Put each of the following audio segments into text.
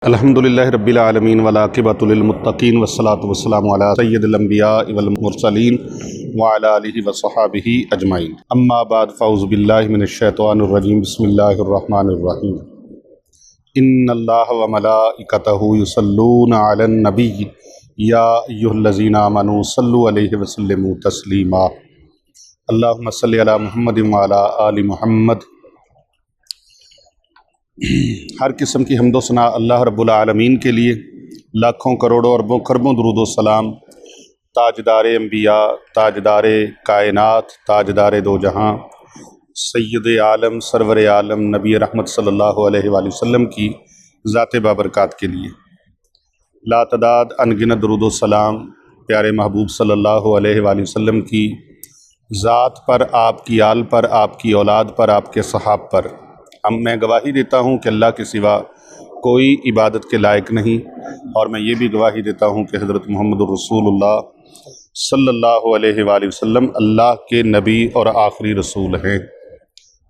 अल्हम्दुलिल्लाहि रब्बिल आलमीन वल आक़िबतु लिल मुत्तक़ीन वस्सलातु वस्सलामु अला सय्यिदिल अंबिया वल मुरसलीन व अला आलिहि व सहाबिहि अजमाइन। अम्मा बाद फ़अऊज़ु बिल्लाहि मिनश शैतानिर रजीम। बिस्मिल्लाहिर रहमानिर रहीम। इन्नल्लाह व मलाइकतहु युसल्लूना अलन नबी या अय्युहल्लज़ीना आमनू सल्लु अलैहि व सल्लिमू तस्लीमा। अल्लाहुम्मा सल्लि अला मुहम्मदिन व अला आलि मुहम्मद। हर किस्म की हम्दो सना अल्लाह रब्बुल आलमीन के लिए, लाखों करोड़ों अरबों खरबों दुरूदो सलाम ताजदारे अम्बिया, ताजदारे कायनात, ताजदारे दो जहां, सैयद आलम सरवर आलम नबी रहमत सल्लल्लाहु अलैहि वसल्लम की ज़ात बाबरकात के लिए लातदाद अनगिनत दुरूदो सलाम प्यारे महबूब सल्लल्लाहु अलैहि वसल्लम की ज़ात पर, आपकी आल पर, आपकी औलाद पर, आपके सहाब पर मैं गवाही देता हूँ कि अल्लाह के सिवा कोई इबादत के लायक नहीं, और मैं ये भी गवाही देता हूँ कि हज़रत मुहम्मदुर रसूलुल्लाह सल्लल्लाहु अलैहि वसल्लम अल्लाह के नबी और आखिरी रसूल हैं।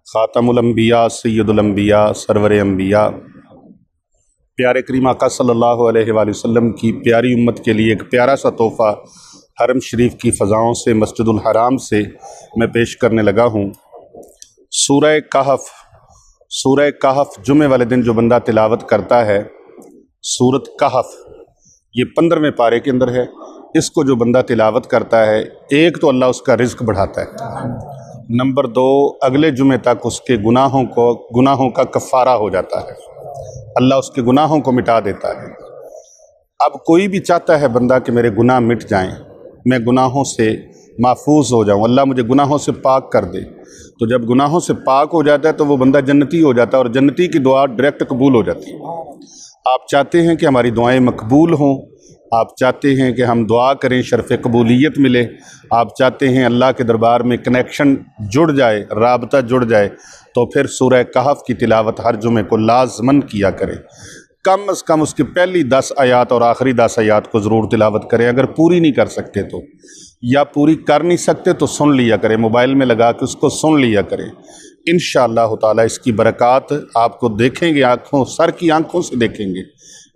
ख़ातमुल अंबिया, सय्यदुल अंबिया, सरवर अंबिया, प्यारे करीम आका सल्लल्लाहु अलैहि वसल्लम की प्यारी उम्मत के लिए एक प्यारा सा तोहफ़ा हरम शरीफ की फ़ज़ाओं से, मस्जिदुल हराम से मैं पेश करने लगा हूँ। सूरह कहफ जुमे वाले दिन जो बंदा तिलावत करता है, सूरत कहफ ये 15वें पारे के अंदर है। इसको जो बंदा तिलावत करता है, एक तो अल्लाह उसका रिज़्क बढ़ाता है, नंबर 2 अगले जुमे तक उसके गुनाहों का कफ़ारा हो जाता है, अल्लाह उसके गुनाहों को मिटा देता है। अब कोई भी चाहता है बंदा कि मेरे गुनाह मिट जाएं, मैं गुनाहों से महफूज हो जाऊं, अल्लाह मुझे गुनाहों से पाक कर दे। तो जब गुनाहों से पाक हो जाता है तो वो बंदा जन्नती हो जाता है, और जन्नती की दुआ डायरेक्ट कबूल हो जाती है। आप चाहते हैं कि हमारी दुआएं मकबूल हों, आप चाहते हैं कि हम दुआ करें, शर्फ़ कबूलियत मिले, आप चाहते हैं अल्लाह के दरबार में कनेक्शन जुड़ जाए, राबता जुड़ जाए, तो फिर सूरह कहफ की तिलावत हर जुमे को लाज़मन किया करें। कम अज़ कम उसकी पहली 10 आयात और आखिरी 10 आयात को ज़रूर तिलावत करें। अगर पूरी नहीं कर सकते तो, या पूरी कर नहीं सकते तो सुन लिया करें, मोबाइल में लगा के उसको सुन लिया करें। इंशाअल्लाह ताला इसकी बरक़ात आपको देखेंगे, आँखों सर की आँखों से देखेंगे।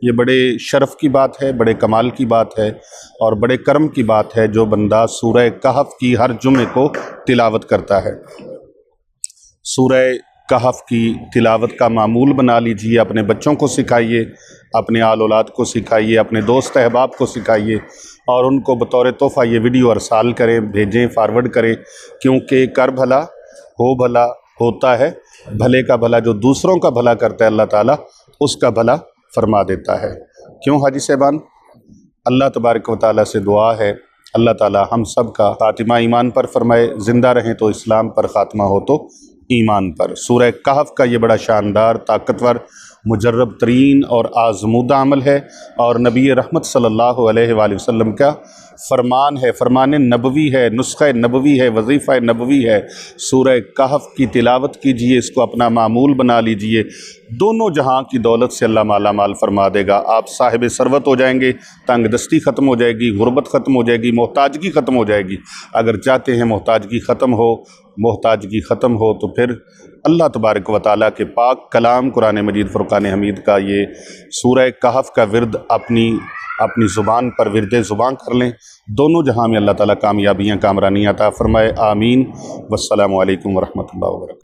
ये बड़े शरफ़ की बात है, बड़े कमाल की बात है और बड़े कर्म की बात है जो बंदा सूरह कहफ की हर जुमे को तिलावत करता है। सूरह कहफ की तिलावत का मामूल बना लीजिए, अपने बच्चों को सिखाइए, अपने आल औलाद को सिखाइए, अपने दोस्त अहबाब को सिखाइए, और उनको बतौर तोहफ़ा ये वीडियो अरसाल करें, भेजें, फारवर्ड करें, क्योंकि कर भला हो भला होता है, भले का भला जो दूसरों का भला करता है अल्लाह ताला उसका भला फरमा देता है। क्यों हाजी साहबान, अल्लाह तबारक व तआला से दुआ है अल्लाह ताला हम सब का खातिमा ईमान पर फरमाए, ज़िंदा रहें तो इस्लाम पर, ख़ात्मा हो तो ईमान पर। सूरह कहफ का ये बड़ा शानदार, ताकतवर, मुजर्रब तरीन और आज़मूदा अमल है, और नबी रहमत सल्लल्लाहु अलैहि वसल्लम का फरमान है, फरमान नबवी है, नुस्ख़ा नबवी है, वजीफ़ा नबवी है। सूरह कहफ की तिलावत कीजिए, इसको अपना मामूल बना लीजिए, दोनों जहां की दौलत से अल्लाह माला माल फरमा देगा। आप साहिब सरवत हो जाएंगे, तंग दस्ती ख़त्म हो जाएगी, गुर्बत ख़त्म हो जाएगी, मोहताजगी ख़त्म हो जाएगी। अगर चाहते हैं मोहताजगी ख़त्म हो तो फिर अल्लाह तबारक व तआला के पाक कलाम कुरान मजीद फ़ुरक़ान हमीद का ये सूरह कहफ का विर्द अपनी ज़ुबान पर विर्द ज़ुबान कर लें। दोनों जहां में अल्लाह ताला कामयाबियाँ, कामरानियाँ अता फ़रमाए। आमीन। वस्सलामु अलैकुम व रहमतुल्लाहि व बरकातहू।